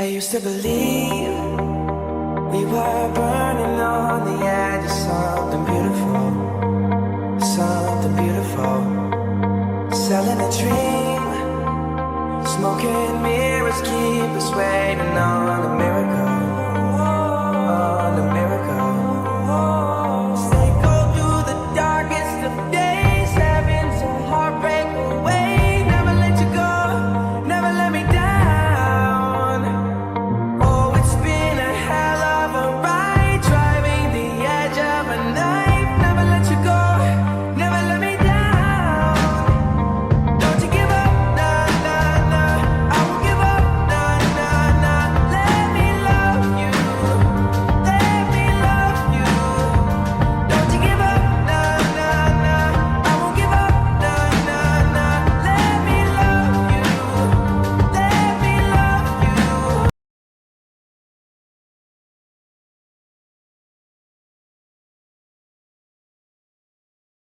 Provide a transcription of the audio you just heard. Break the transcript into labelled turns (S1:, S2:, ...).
S1: I used to believe we were burning on the edge of something beautiful, something beautiful. Selling a dream, smoking mirrors keep us waiting on